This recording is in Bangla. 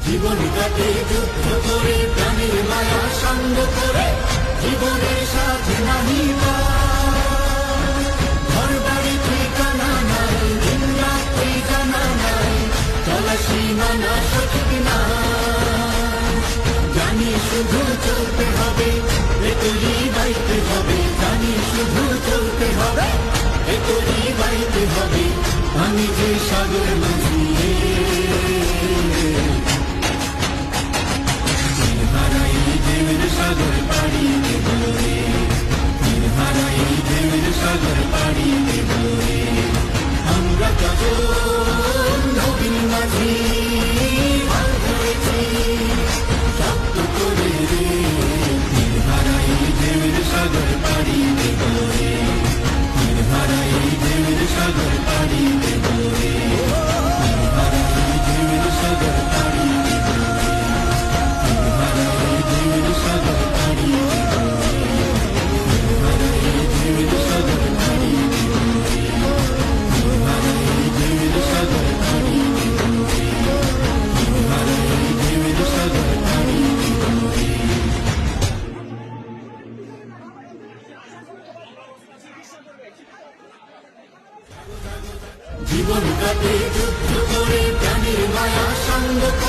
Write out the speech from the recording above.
জীবন কাটে যুদ্ধ করে, প্রাণের মায়া সঙ্গ করে, জীবনের সাথে নাহি ঘর বাড়ি ঠিকানা নাই, দিন রাত্রি জানা নাই, চলা সীমানা সঠিক না। জানি শুধু চলতে হবে, ভেতরি বাইতে হবে, জানি শুধু চলতে হবে, ভেতরি বাইতে হবে। আমি যে সাগর মাঝিয়ে হারাই ঢেউয়ের সাগর পাড়ি দেব রে, হারাই ঢেউয়ের সাগর পাড়ি দেব রে। আমরা যাব নবীন মাঝি হাল ধরেছি শক্ত করে রে, হারাই ঢেউয়ের সাগর পাড়ি দেব রে, হারাই ঢেউয়ের সাগর পাড়ি দেব রে, হারাই ঢেউয়ের সাগর পাড়ি দেব রে, হারাই ঢেউয়ের সাগর পাড়ি দেব রে, হারাই ঢেউয়ের সাগর পাড়ি দেব রে, হারাই ঢেউয়ের সাগর পাড়ি দেব রে, হারাই ঢেউয়ের সাগর পাড়ি দেব রে। জীবন কাটে যুদ্ধ করে, প্রাণের মায়া সঙ্গ